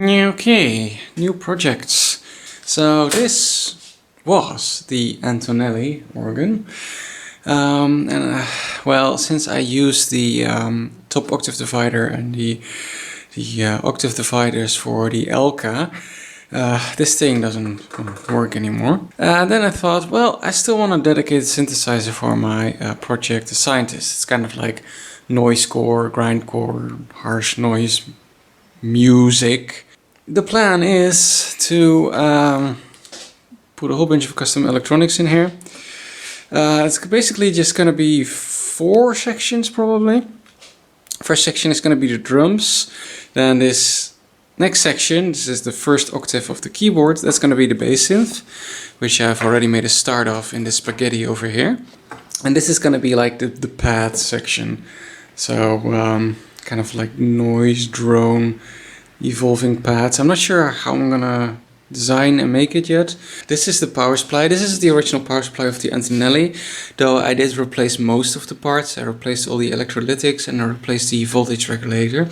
Okay, new projects. So this was the Antonelli organ. Well, since I used the top octave divider and the octave dividers for the Elka, this thing doesn't work anymore. Then I thought, well, I still want a dedicated synthesizer for my project, The Scientist. It's kind of like noisecore, grindcore, harsh noise music. The plan is to put a whole bunch of custom electronics in here. It's basically just going to be 4 sections probably. First section is going to be the drums. Then this next section, this is the first octave of the keyboard. That's going to be the bass synth, which I've already made a start of in this spaghetti over here. And this is going to be like the pad section. So kind of like noise, drone, evolving pads. I'm not sure how I'm gonna design and make it yet. This is the power supply. This is the original power supply of the Antonelli, though I did replace most of the parts. I replaced all the electrolytics and I replaced the voltage regulator.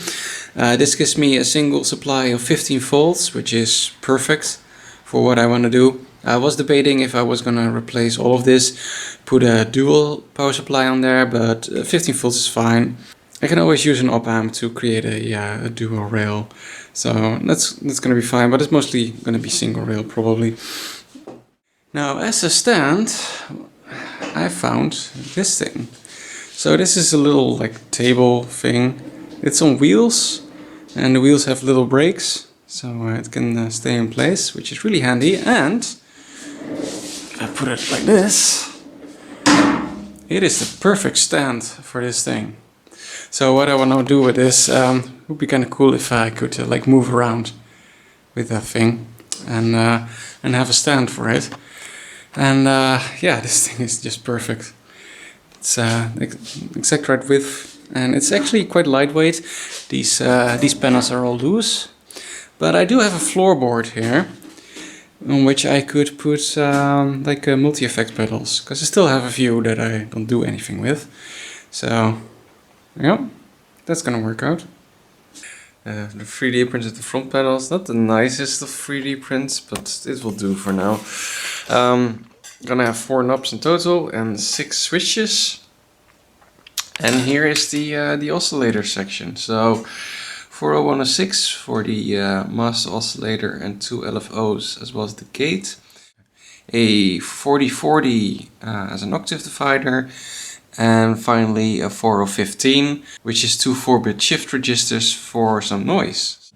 This gives me a single supply of 15 volts, which is perfect for what I want to do. I was debating if I was gonna replace all of this, put a dual power supply on there, but 15 volts is fine. I can always use an op-amp to create a dual rail, so that's going to be fine, but it's mostly going to be single rail probably. Now as a stand, I found this thing. So this is a little like table thing. It's on wheels, and the wheels have little brakes, so it can stay in place, which is really handy. And if I put it like this, it is the perfect stand for this thing. So what I want to do with this would be kind of cool if I could like move around with that thing and have a stand for it. And yeah, this thing is just perfect. It's exact right width, and it's actually quite lightweight. These panels are all loose, but I do have a floorboard here on which I could put like multi-effect pedals, because I still have a few that I don't do anything with. So yep, that's gonna work out. The 3D prints at the front panels, not the nicest of 3D prints, but it will do for now. Gonna have 4 knobs in total and 6 switches. And here is the oscillator section. So 40106 for the master oscillator and 2 LFOs as well as the gate. A 4040 as an octave divider. And finally a 4015, which is 2 4-bit shift registers for some noise.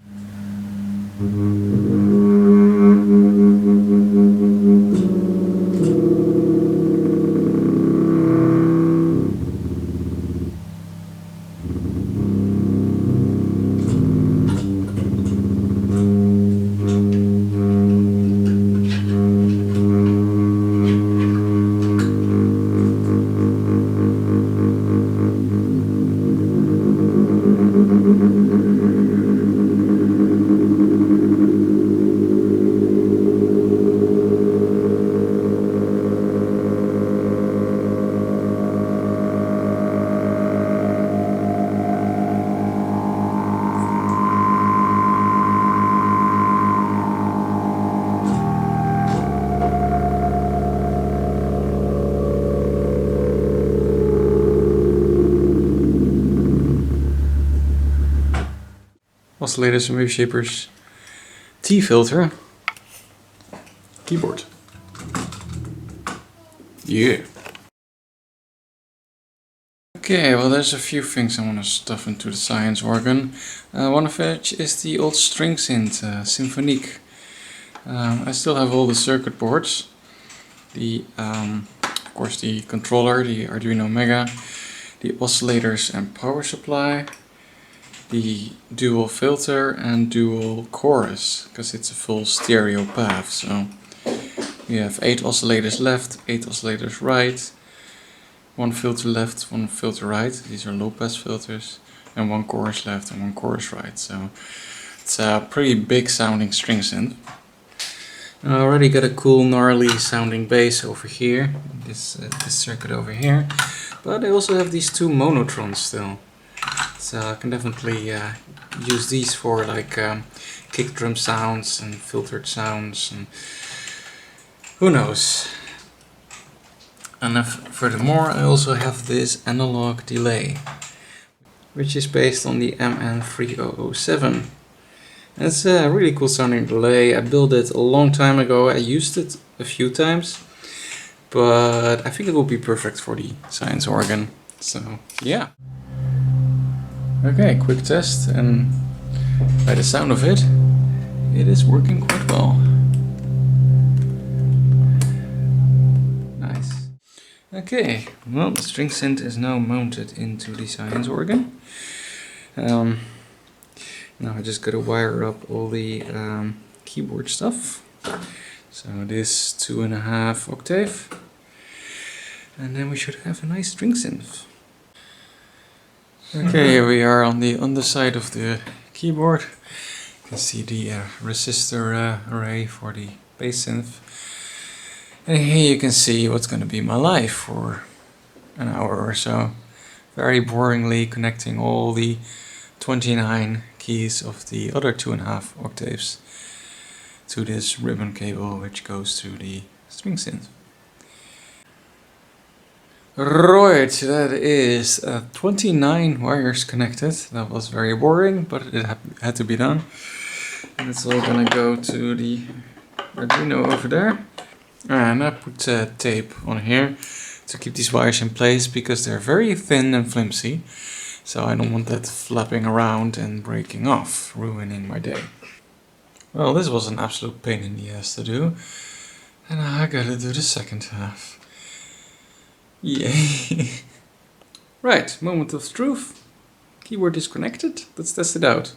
Oscillators and wave shapers, T filter, keyboard. Yeah. Okay, well there's a few things I want to stuff into the ScienceOrgan. One of which is the old string synth, Symphonique. I still have all the circuit boards. Of course the controller, the Arduino Mega, the oscillators and power supply, the dual filter and dual chorus, because it's a full stereo path. So we have 8 oscillators left, 8 oscillators right, 1 filter left, 1 filter right. These are low pass filters, and 1 chorus left and 1 chorus right. So it's a pretty big sounding string synth. I already got a cool gnarly sounding bass over here, this circuit over here, but I also have these 2 monotrons still. So I can definitely use these for like kick drum sounds and filtered sounds and who knows. And furthermore, I also have this analog delay, which is based on the MN3007. It's a really cool sounding delay. I built it a long time ago. I used it a few times, but I think it will be perfect for the ScienceOrgan. So yeah. Okay, quick test, and by the sound of it, it is working quite well. Nice. Okay, well, the string synth is now mounted into the ScienceOrgan. Now I just gotta wire up all the keyboard stuff. So this 2.5 octave, and then we should have a nice string synth. Okay, here we are on the underside of the keyboard. You can see the resistor array for the bass synth. And here you can see what's going to be my life for an hour or so. Very boringly connecting all the 29 keys of the other 2.5 octaves to this ribbon cable which goes to the string synth. Right, that is 29 wires connected. That was very boring, but it had to be done. And it's all gonna go to the Arduino over there. And I put tape on here to keep these wires in place because they're very thin and flimsy. So I don't want that flapping around and breaking off, ruining my day. Well, this was an absolute pain in the ass to do. And now I gotta do the second half. Yay! Right, moment of truth. Keyboard disconnected. Let's test it out.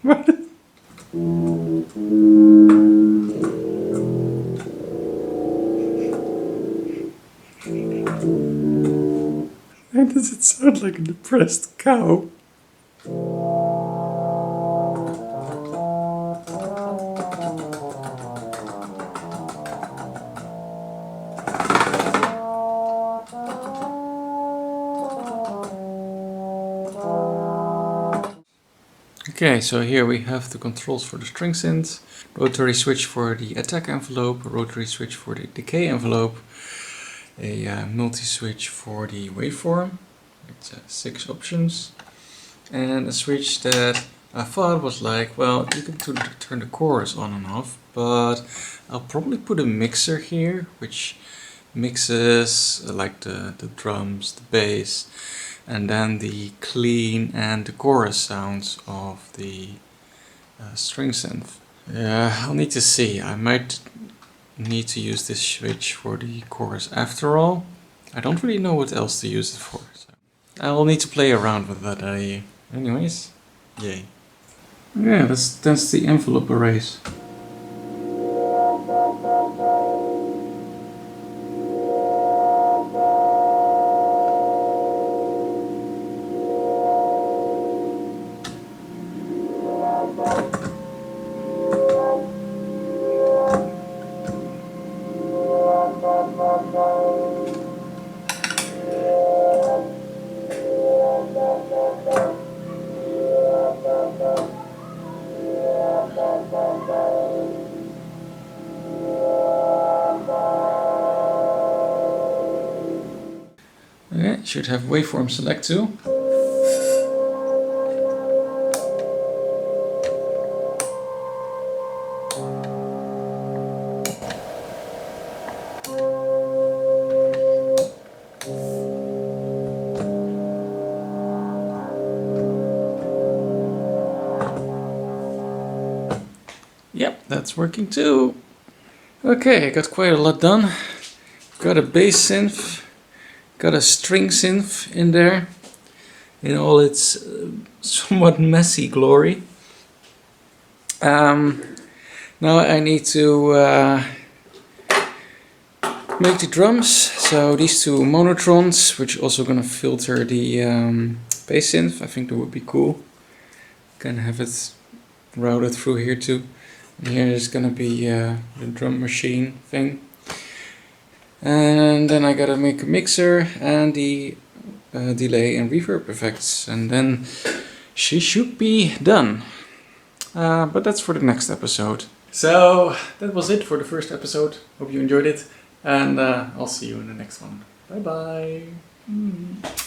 What? Why does it sound like a depressed cow? Okay, so here we have the controls for the string synth, rotary switch for the attack envelope, a rotary switch for the decay envelope, a multi-switch for the waveform, it's 6 options, and a switch that I thought was like, well, you can turn the chorus on and off, but I'll probably put a mixer here, which mixes like the drums, the bass, and then the clean and the chorus sounds of the string synth. I'll need to see. I might need to use this switch for the chorus after all. I don't really know what else to use it for. So I will need to play around with that. Anyways, yay. Yeah, that's the envelope arrays. Okay, should have waveform select too. Yep, that's working too. Okay, I got quite a lot done. Got a bass synth, got a string synth in there in all its somewhat messy glory. Now I need to make the drums. So these two monotrons, which are also gonna filter the bass synth. I think that would be cool. Can have it routed through here too. And here is gonna be the drum machine thing. And then I gotta make a mixer and the delay and reverb effects, and then she should be done. But that's for the next episode. So that was it for the first episode. Hope you enjoyed it, and I'll see you in the next one. Bye bye.